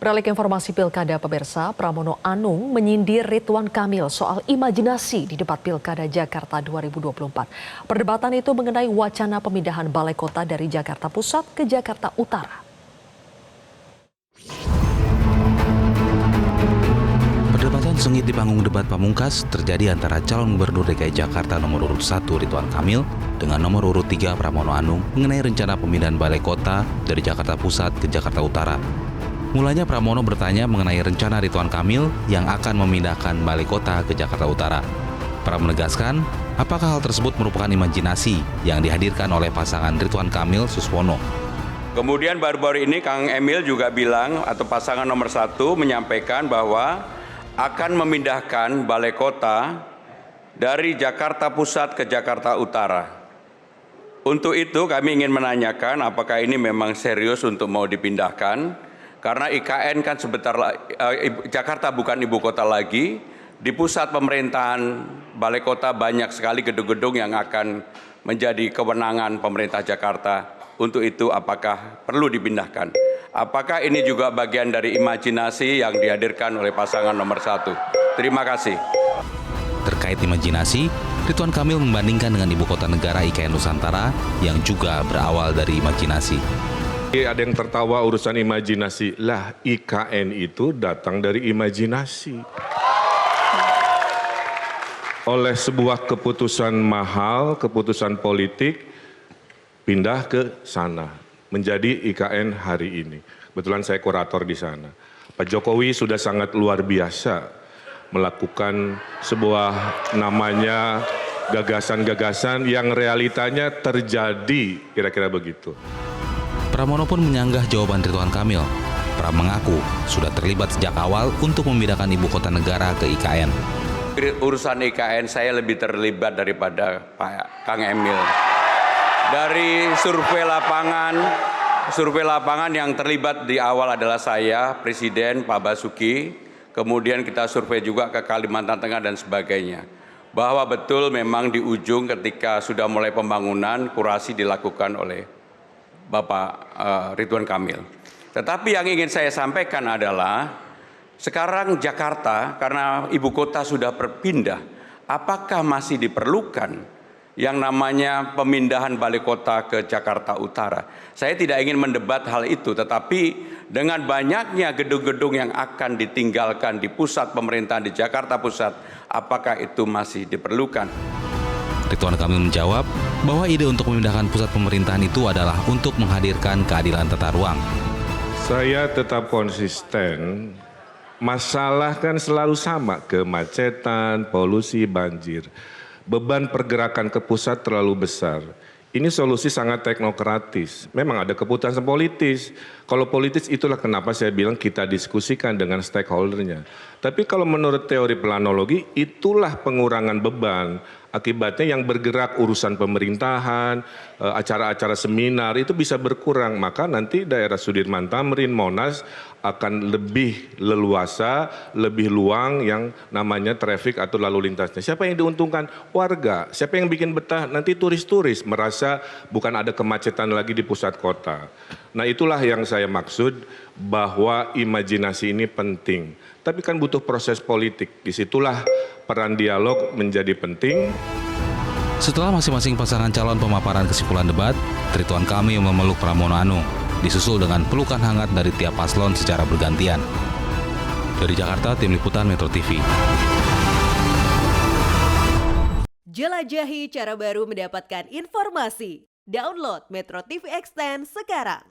Beralih ke informasi pilkada pemirsa, Pramono Anung menyindir Ridwan Kamil soal imajinasi di debat pilkada Jakarta 2024. Perdebatan itu mengenai wacana pemindahan balai kota dari Jakarta Pusat ke Jakarta Utara. Perdebatan sengit di panggung debat pamungkas terjadi antara calon gubernur DKI Jakarta nomor urut 1 Ridwan Kamil dengan nomor urut 3 Pramono Anung mengenai rencana pemindahan balai kota dari Jakarta Pusat ke Jakarta Utara. Mulanya Pramono bertanya mengenai rencana Ridwan Kamil yang akan memindahkan balai kota ke Jakarta Utara. Pra menegaskan, apakah hal tersebut merupakan imajinasi yang dihadirkan oleh pasangan Ridwan Kamil Suswono. Kemudian baru-baru ini Kang Emil juga bilang atau pasangan nomor 1 menyampaikan bahwa akan memindahkan balai kota dari Jakarta Pusat ke Jakarta Utara. Untuk itu kami ingin menanyakan apakah ini memang serius untuk mau dipindahkan. Karena IKN kan Jakarta bukan ibu kota lagi, di pusat pemerintahan balai kota banyak sekali gedung-gedung yang akan menjadi kewenangan pemerintah Jakarta. Untuk itu apakah perlu dipindahkan? Apakah ini juga bagian dari imajinasi yang dihadirkan oleh pasangan nomor 1? Terima kasih. Terkait imajinasi, Ridwan Kamil membandingkan dengan ibu kota negara IKN Nusantara yang juga berawal dari imajinasi. Ada yang tertawa urusan imajinasi. Lah, IKN itu datang dari imajinasi. Oleh sebuah keputusan mahal, keputusan politik, pindah ke sana. Menjadi IKN hari ini. Kebetulan saya kurator di sana. Pak Jokowi sudah sangat luar biasa melakukan sebuah namanya gagasan-gagasan yang realitanya terjadi, kira-kira begitu. Pramono pun menyanggah jawaban Ridwan Kamil. Pra mengaku sudah terlibat sejak awal untuk memindahkan ibu kota negara ke IKN. Urusan IKN saya lebih terlibat daripada Pak Kang Emil. Dari survei lapangan yang terlibat di awal adalah saya, Presiden, Pak Basuki. Kemudian kita survei juga ke Kalimantan Tengah dan sebagainya. Bahwa betul memang di ujung ketika sudah mulai pembangunan, kurasi dilakukan oleh Bapak Ridwan Kamil. Tetapi yang ingin saya sampaikan adalah sekarang Jakarta karena ibu kota sudah berpindah, apakah masih diperlukan yang namanya pemindahan balai kota ke Jakarta Utara? Saya tidak ingin mendebat hal itu, tetapi dengan banyaknya gedung-gedung yang akan ditinggalkan di pusat pemerintahan di Jakarta Pusat, apakah itu masih diperlukan? Ridwan Kamil menjawab bahwa ide untuk memindahkan pusat pemerintahan itu adalah untuk menghadirkan keadilan tata ruang. Saya tetap konsisten, masalah kan selalu sama, kemacetan, polusi, banjir. Beban pergerakan ke pusat terlalu besar. Ini solusi sangat teknokratis. Memang ada keputusan politis. Kalau politis itulah kenapa saya bilang kita diskusikan dengan stakeholdernya. Tapi kalau menurut teori planologi itulah pengurangan beban. Akibatnya yang bergerak urusan pemerintahan, acara-acara seminar itu bisa berkurang. Maka nanti daerah Sudirman Tamrin, Monas akan lebih leluasa, lebih luang yang namanya traffic atau lalu lintasnya. Siapa yang diuntungkan? Warga. Siapa yang bikin betah? Nanti turis-turis merasa bukan ada kemacetan lagi di pusat kota. Nah itulah yang saya maksud bahwa imajinasi ini penting. Tapi kan butuh proses politik. Disitulah peran dialog menjadi penting. Setelah masing-masing pasangan calon pemaparan kesimpulan debat, Ridwan Kamil memeluk Pramono Anung, disusul dengan pelukan hangat dari tiap paslon secara bergantian. Dari Jakarta, Tim Liputan Metro TV. Jelajahi cara baru mendapatkan informasi. Download Metro TV Extend sekarang.